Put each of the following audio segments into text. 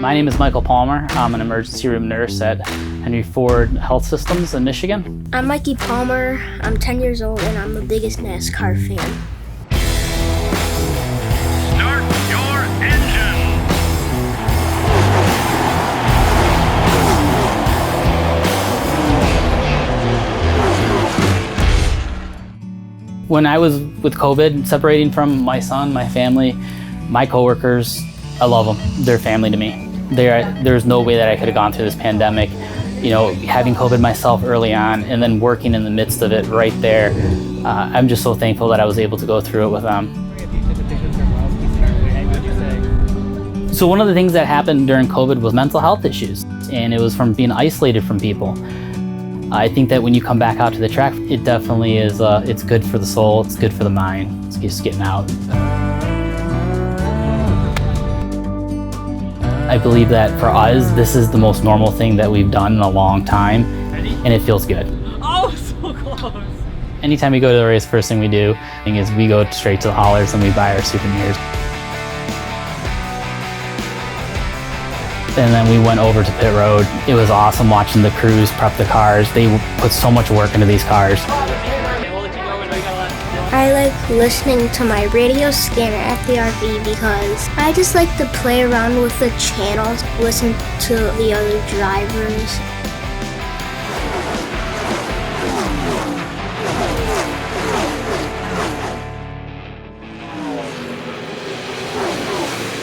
My name is Michael Palmer. I'm an emergency room nurse at Henry Ford Health Systems in Michigan. I'm Mikey Palmer. I'm 10 years old and I'm the biggest NASCAR fan. Start your engine! When I was with COVID, separating from my son, my family, my coworkers, I love them. They're family to me. There's no way that I could have gone through this pandemic, having COVID myself early on and then working in the midst of it right there. I'm just so thankful that I was able to go through it with them. So one of the things that happened during COVID was mental health issues, and it was from being isolated from people. I think that when you come back out to the track, it definitely is, it's good for the soul, it's good for the mind, it's just getting out. I believe that for us, this is the most normal thing that we've done in a long time, and it feels good. Oh, so close. Anytime we go to the race, first thing we do is we go straight to the haulers and we buy our souvenirs. And then we went over to pit road. It was awesome watching the crews prep the cars. They put so much work into these cars. I like listening to my radio scanner at the RV because I just like to play around with the channels, listen to the other drivers.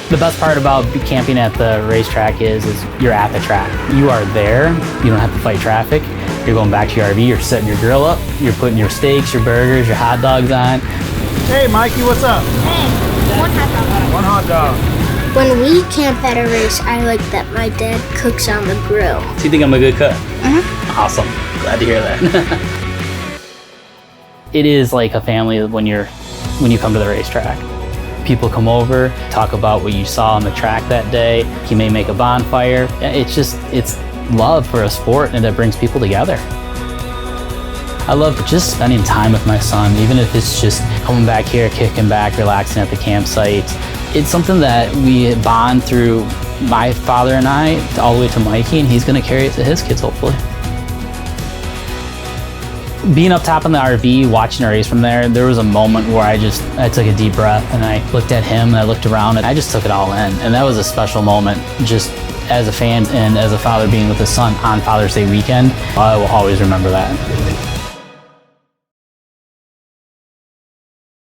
The best part about camping at the racetrack is you're at the track. You are there, you don't have to fight traffic. You're going back to your RV, you're setting your grill up, you're putting your steaks, your burgers, your hot dogs on. Hey Mikey, what's up? Hey, one hot dog. One hot dog. When we camp at a race, I like that my dad cooks on the grill. So you think I'm a good cook? Mm-hmm. Awesome, glad to hear that. It is like a family when you come to the racetrack. People come over, talk about what you saw on the track that day. You may make a bonfire. It's love for a sport, and it brings people together. I love just spending time with my son, even if it's just coming back here, kicking back, relaxing at the campsite. It's something that we bond through, my father and I, all the way to Mikey, and he's gonna carry it to his kids, hopefully. Being up top in the RV, watching a race from there was a moment where I took a deep breath and I looked at him and I looked around and I just took it all in. And that was a special moment, just as a fan and as a father being with his son on Father's Day weekend. I will always remember that.